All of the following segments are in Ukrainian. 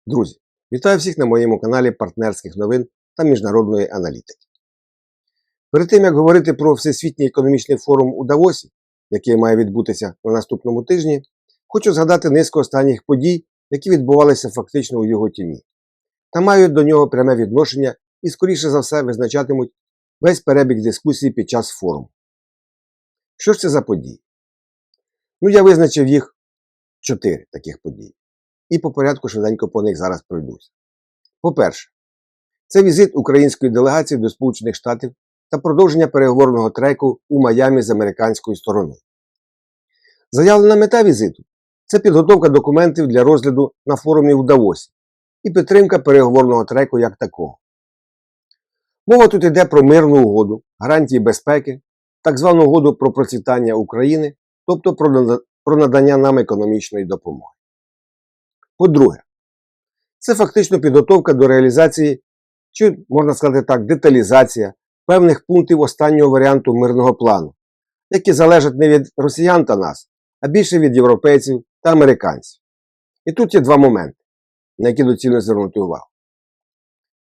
Друзі, вітаю всіх на моєму каналі партнерських новин та міжнародної аналітики. Перед тим, як говорити про Всесвітній економічний форум у Давосі, який має відбутися на наступному тижні, хочу згадати низку останніх подій, які відбувалися фактично у його тіні, та мають до нього пряме відношення і, скоріше за все, визначатимуть весь перебіг дискусій під час форуму. Що ж це за події? Я визначив їх 4 таких події. І по порядку швиденько по них зараз пройдуся. По-перше, це візит української делегації до Сполучених Штатів та продовження переговорного треку у Майамі з американською стороною. Заявлена мета візиту – це підготовка документів для розгляду на форумі у Давосі і підтримка переговорного треку як такого. Мова тут йде про мирну угоду, гарантії безпеки, так звану угоду про процвітання України, тобто про надання нам економічної допомоги. По-друге, це фактично підготовка до реалізації, чи, можна сказати так, деталізація певних пунктів останнього варіанту мирного плану, які залежать не від росіян та нас, а більше від європейців та американців. І тут є 2 моменти, на які доцільно звернути увагу.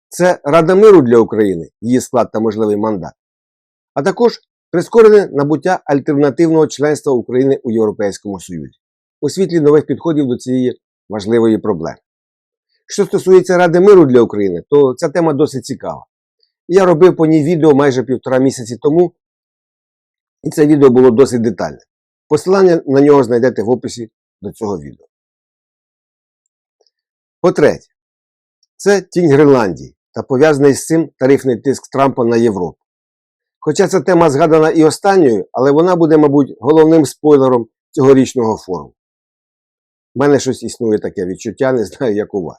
Це Рада миру для України, її склад та можливий мандат, а також прискорене набуття альтернативного членства України у Європейському Союзі, у світлі нових підходів до цієї важливої проблеми. Що стосується Ради миру для України, то ця тема досить цікава. Я робив по ній відео майже 1,5 місяці тому, і це відео було досить детальне. Посилання на нього знайдете в описі до цього відео. По-третє, це тінь Гренландії та пов'язаний з цим тарифний тиск Трампа на Європу. Хоча ця тема згадана і останньою, але вона буде, мабуть, головним спойлером цьогорічного форуму. У мене щось існує таке відчуття, не знаю, як у вас.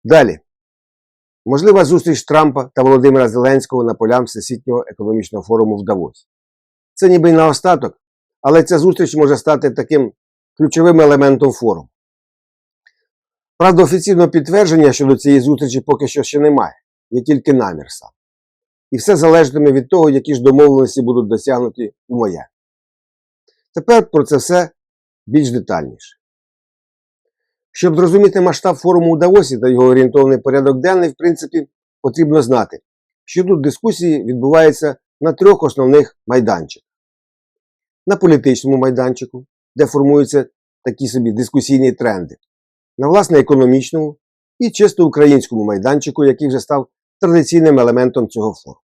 Далі. Можлива зустріч Трампа та Володимира Зеленського на полях Всесвітнього економічного форуму в Давосі. Це ніби й наостаток, але ця зустріч може стати таким ключовим елементом форуму. Правда, офіційного підтвердження щодо цієї зустрічі поки що ще немає, є тільки намір сам. І все залежатиме від того, які ж домовленості будуть досягнуті у Майамі. Тепер про це все більш детальніше. Щоб зрозуміти масштаб форуму у Давосі та його орієнтовний порядок денний, в принципі, потрібно знати, що тут дискусії відбуваються на 3 основних майданчиках. На політичному майданчику, де формуються такі собі дискусійні тренди. На власне економічному і чисто українському майданчику, який вже став традиційним елементом цього форуму.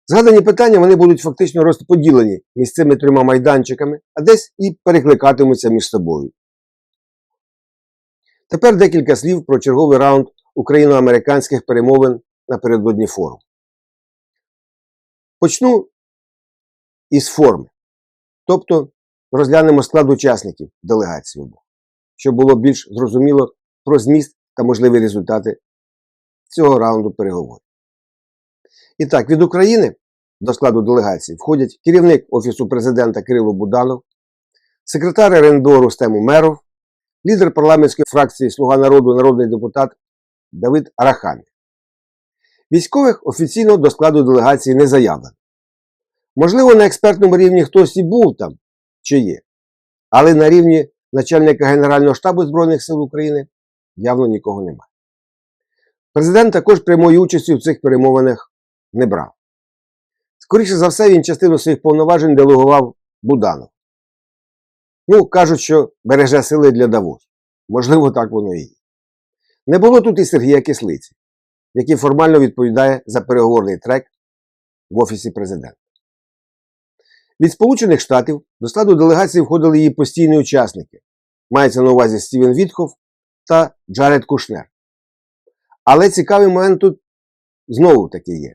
Згадані питання вони будуть фактично розподілені між цими 3 майданчиками, а десь і перекликатимуться між собою. Тепер декілька слів про черговий раунд україно-американських перемовин напередодні форуму. Почну із форми, тобто розглянемо склад учасників делегації обох, щоб було більш зрозуміло про зміст та можливі результати цього раунду переговорів. І так, від України до складу делегації входять керівник Офісу Президента Кирило Буданов, секретар РНБО Рустем Умеров, лідер парламентської фракції «Слуга народу» народний депутат Давид Арахамія. Військових офіційно до складу делегації не заявлено. Можливо, на експертному рівні хтось і був там, чи є, але на рівні начальника Генерального штабу Збройних сил України явно нікого немає. Президент також прямої участі в цих перемовинах не брав. Скоріше за все, він частину своїх повноважень делегував Буданов. Кажуть, що береже сили для Давосу. Можливо, так воно і є. Не було тут і Сергія Кислиці, який формально відповідає за переговорний трек в Офісі Президента. Від Сполучених Штатів до складу делегації входили її постійні учасники. Мається на увазі Стівен Віткоф та Джаред Кушнер. Але цікавий момент тут знову таки є.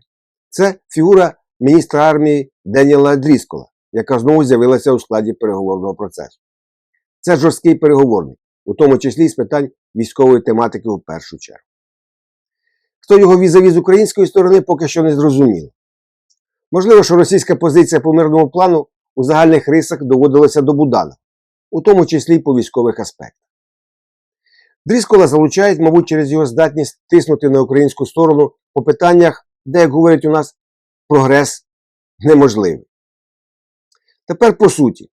Це фігура міністра армії Деніела Дріскола, яка знову з'явилася у складі переговорного процесу. Це жорсткий переговорник, у тому числі з питань військової тематики у першу чергу. Хто його візаві з української сторони, поки що не зрозуміло. Можливо, що російська позиція по мирному плану у загальних рисах доводилася до Буданова, у тому числі й по військових аспектах. Дріскола залучають, мабуть, через його здатність тиснути на українську сторону по питаннях, де, як говорять у нас, прогрес неможливий. Тепер по суті.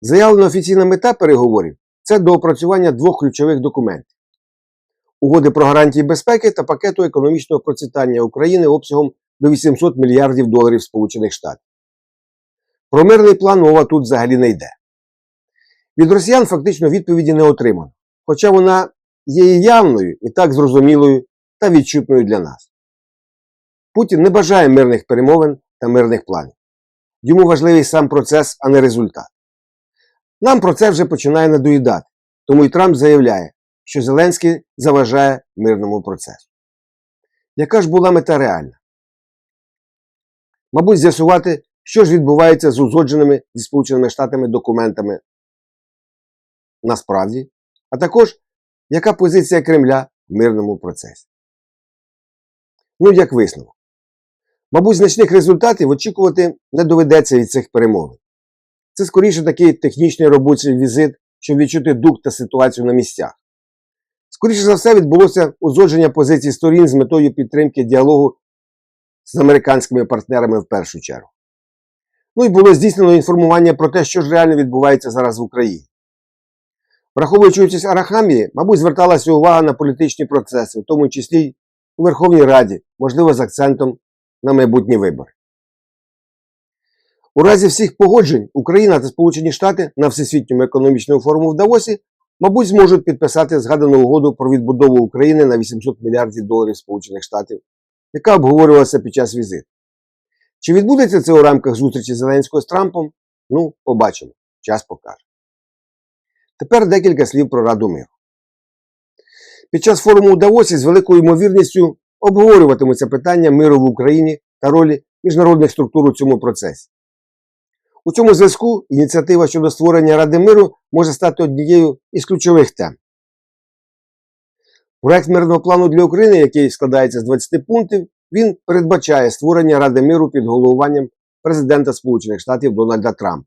Заявлена офіційна мета переговорів це доопрацювання двох ключових документів: Угоди про гарантії безпеки та пакету економічного процвітання України обсягом до 800 мільярдів доларів Сполучених Штатів. Про мирний план мова тут взагалі не йде. Від росіян фактично відповіді не отримано, хоча вона є і явною, і так зрозумілою та відчутною для нас. Путін не бажає мирних перемовин та мирних планів. Йому важливий сам процес, а не результат. Нам про це вже починає надоїдати, тому і Трамп заявляє, що Зеленський заважає мирному процесу. Яка ж була мета реальна? Мабуть, з'ясувати, що ж відбувається з узгодженими зі Сполученими Штатами документами насправді, а також, яка позиція Кремля в мирному процесі. Ну, як висновок. Мабуть, значних результатів очікувати не доведеться від цих перемовин. Це скоріше такий технічний робочий візит, щоб відчути дух та ситуацію на місцях. Скоріше за все, відбулося узгодження позицій сторін з метою підтримки діалогу з американськими партнерами в першу чергу. Ну і було здійснено інформування про те, що ж реально відбувається зараз в Україні. Враховуючи участь Арахамії, мабуть, зверталася увага на політичні процеси, в тому числі у Верховній Раді, можливо, з акцентом на майбутні вибори. У разі всіх погоджень Україна та Сполучені Штати на Всесвітньому економічному форуму в Давосі, мабуть, зможуть підписати згадану угоду про відбудову України на 800 мільярдів доларів Сполучених Штатів, яка обговорювалася під час візиту. Чи відбудеться це у рамках зустрічі Зеленського з Трампом? Ну, побачимо. Час покаже. Тепер декілька слів про Раду миру. Під час форуму у Давосі з великою ймовірністю обговорюватимуться питання миру в Україні та ролі міжнародних структур у цьому процесі. У цьому зв'язку ініціатива щодо створення Ради миру може стати однією із ключових тем. Проект мирного плану для України, який складається з 20 пунктів, він передбачає створення Ради миру під головуванням президента Сполучених Штатів Дональда Трампа.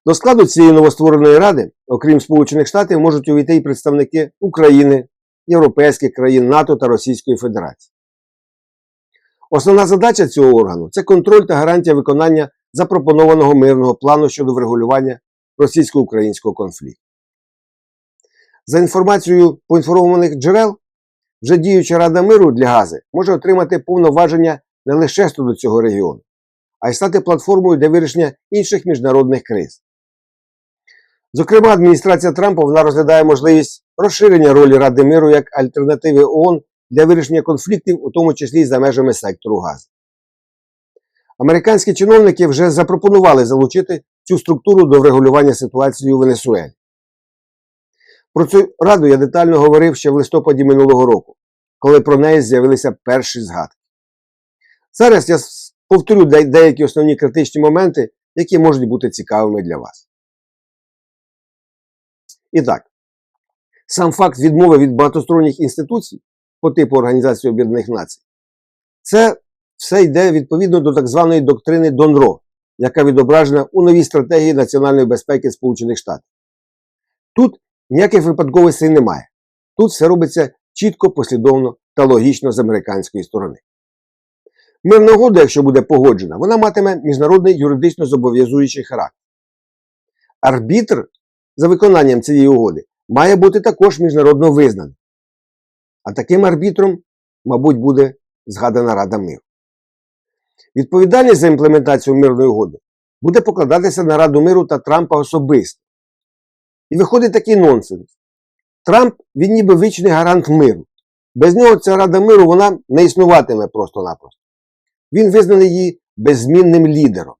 До складу цієї новоствореної ради, окрім Сполучених Штатів, можуть увійти і представники України, європейських країн, НАТО та Російської Федерації. Основна задача цього органу – це контроль та гарантія виконання запропонованого мирного плану щодо врегулювання російсько-українського конфлікту. За інформацією поінформованих джерел, вже діюча Рада миру для Гази може отримати повноваження не лише щодо цього регіону, а й стати платформою для вирішення інших міжнародних криз. Зокрема, адміністрація Трампа вона розглядає можливість розширення ролі Ради миру як альтернативи ООН для вирішення конфліктів, у тому числі за межами сектору Гази. Американські чиновники вже запропонували залучити цю структуру до врегулювання ситуації у Венесуелі. Про цю раду я детально говорив ще в листопаді минулого року, коли про неї з'явилися перші згадки. Зараз я повторю деякі основні критичні моменти, які можуть бути цікавими для вас. І так, сам факт відмови від багатосторонніх інституцій по типу Організації Об'єднаних Націй, це все йде відповідно до так званої доктрини Донро, яка відображена у новій стратегії національної безпеки Сполучених Штатів. Тут ніяких випадковостей немає. Тут все робиться чітко, послідовно та логічно з американської сторони. Мирна угода, якщо буде погоджена, вона матиме міжнародний юридично зобов'язуючий характер. Арбітр за виконанням цієї угоди має бути також міжнародно визнаний. А таким арбітром, мабуть, буде згадана Рада миру. Відповідальність за імплементацію мирної угоди буде покладатися на Раду миру та Трампа особисто. І виходить такий нонсенс. Трамп, він ніби вічний гарант миру. Без нього ця Рада миру, вона не існуватиме просто-напросто. Він визнаний її беззмінним лідером.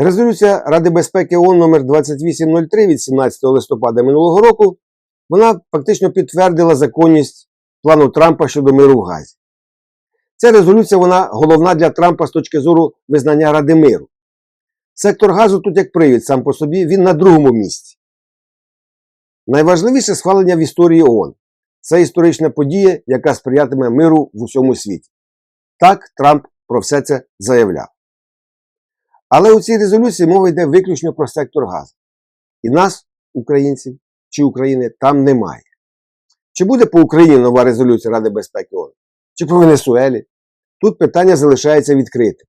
Резолюція Ради безпеки ООН номер 2803 від 17 листопада минулого року, вона фактично підтвердила законність плану Трампа щодо миру в Газі. Ця резолюція, вона головна для Трампа з точки зору визнання Ради миру. Сектор Газу тут як привід сам по собі, він на другому місці. Найважливіше схвалення в історії ООН. Це історична подія, яка сприятиме миру в усьому світі. Так Трамп про все це заявляв. Але у цій резолюції мова йде виключно про сектор Газу. І нас, українців чи України, там немає. Чи буде по Україні нова резолюція Ради безпеки ООН? Чи по Венесуелі? Тут питання залишається відкритим.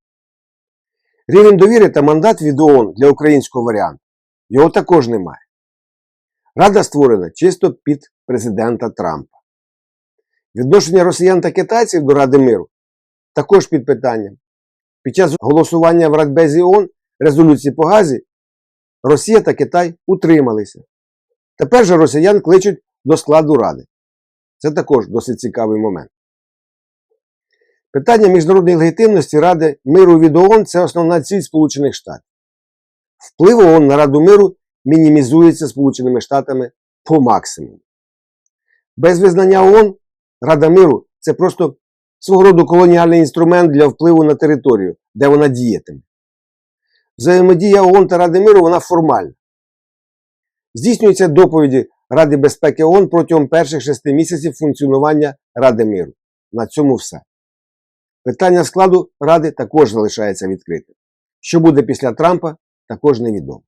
Рівень довіри та мандат від ООН для українського варіанту Його також немає. Рада створена чисто під президента Трампа. Відношення росіян та китайців до Ради миру також під питанням. Під час голосування в Радбезі ООН резолюції по Газі Росія та Китай утрималися. Тепер же росіян кличуть до складу Ради. Це також досить цікавий момент. Питання міжнародної легітимності Ради миру від ООН – це основна ціль Сполучених Штатів. Вплив ООН на Раду миру мінімізується Сполученими Штатами по максимуму. Без визнання ООН Рада миру – це просто свого роду колоніальний інструмент для впливу на територію, де вона діятиме. Взаємодія ООН та Ради миру вона формальна. Здійснюються доповіді Ради безпеки ООН протягом перших 6 місяців функціонування Ради миру. На цьому все. Питання складу Ради також залишається відкритим. Що буде після Трампа, також невідомо.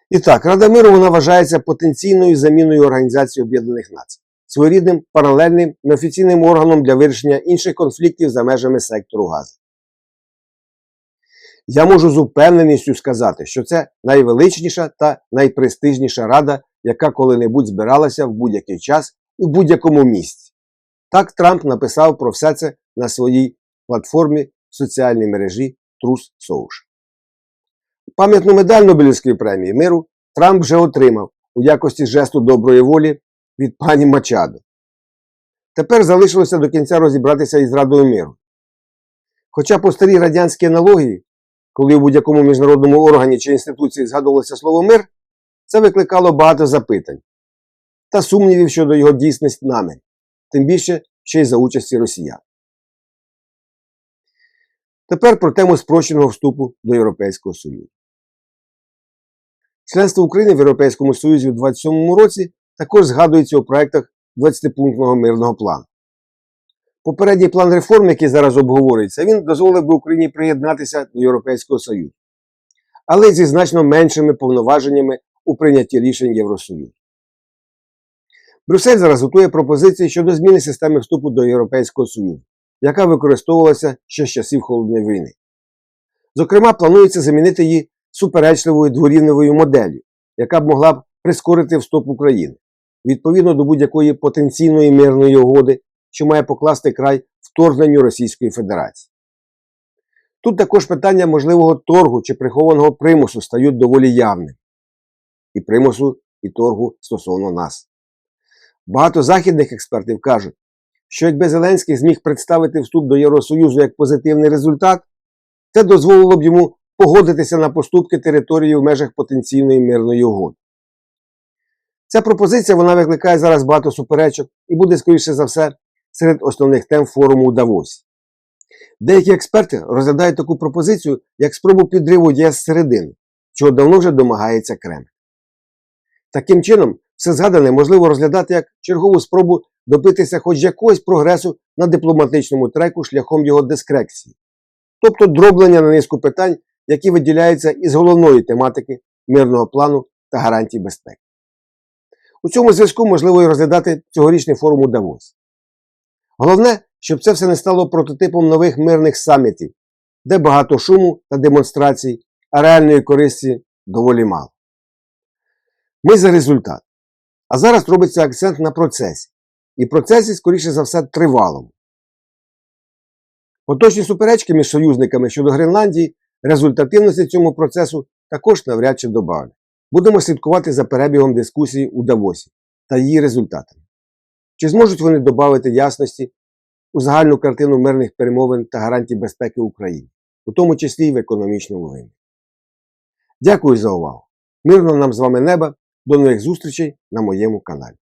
І так, Рада миру вона вважається потенційною заміною Організації Об'єднаних Націй, своєрідним паралельним неофіційним органом для вирішення інших конфліктів за межами сектору Гази. Я можу з упевненістю сказати, що це найвеличніша та найпрестижніша рада, яка коли-небудь збиралася в будь-який час і в будь-якому місці. Так Трамп написав про все це на своїй платформі в соціальній мережі Truth Social. Пам'ятну медаль Нобелівської премії миру Трамп вже отримав у якості жесту доброї волі від пані Мачадо. Тепер залишилося до кінця розібратися із Радою миру. Хоча по старій радянській аналогії, коли у будь-якому міжнародному органі чи інституції згадувалося слово «мир», це викликало багато запитань та сумнівів щодо його дійсності намірів, тим більше ще й за участі росіян. Тепер про тему спрощеного вступу до Європейського Союзу. Членство України в Європейському Союзі у 2027 році також згадується у проєктах 20-пунктного мирного плану. Попередній план реформ, який зараз обговорюється, він дозволив би Україні приєднатися до Європейського Союзу, але зі значно меншими повноваженнями у прийнятті рішень Євросоюзу. Брюссель зараз готує пропозиції щодо зміни системи вступу до Європейського Союзу, яка використовувалася ще з часів Холодної війни. Зокрема, планується замінити її суперечливою дворівневою моделлю, яка б могла б прискорити вступ України, відповідно до будь-якої потенційної мирної угоди, що має покласти край вторгненню Російської Федерації. Тут також питання можливого торгу чи прихованого примусу стають доволі явними. І примусу, і торгу стосовно нас. Багато західних експертів кажуть, що якби Зеленський зміг представити вступ до Євросоюзу як позитивний результат, це дозволило б йому погодитися на поступки території в межах потенційної мирної угоди. Ця пропозиція вона викликає зараз багато суперечок і буде, скоріше за все, серед основних тем форуму у Давосі. Деякі експерти розглядають таку пропозицію як спробу підриву ЄС зсередини, чого давно вже домагається Кремль. Таким чином, все згадане можливо розглядати як чергову спробу добитися хоч якогось прогресу на дипломатичному треку шляхом його дискреції, тобто дроблення на низку питань, які виділяються із головної тематики мирного плану та гарантій безпеки. У цьому зв'язку можливо і розглядати цьогорічний форум у Давосі. Головне, щоб це все не стало прототипом нових мирних самітів, де багато шуму та демонстрацій, а реальної користі доволі мало. Ми за результат. А зараз робиться акцент на процесі. І процесі, скоріше за все, тривалому. Поточні суперечки між союзниками щодо Гренландії результативності цьому процесу також навряд чи добавлять. Будемо слідкувати за перебігом дискусії у Давосі та її результатами. Чи зможуть вони додати ясності у загальну картину мирних перемовин та гарантій безпеки України, у тому числі й в економічному вимірі. Дякую за увагу. Мирного нам з вами неба. До нових зустрічей на моєму каналі.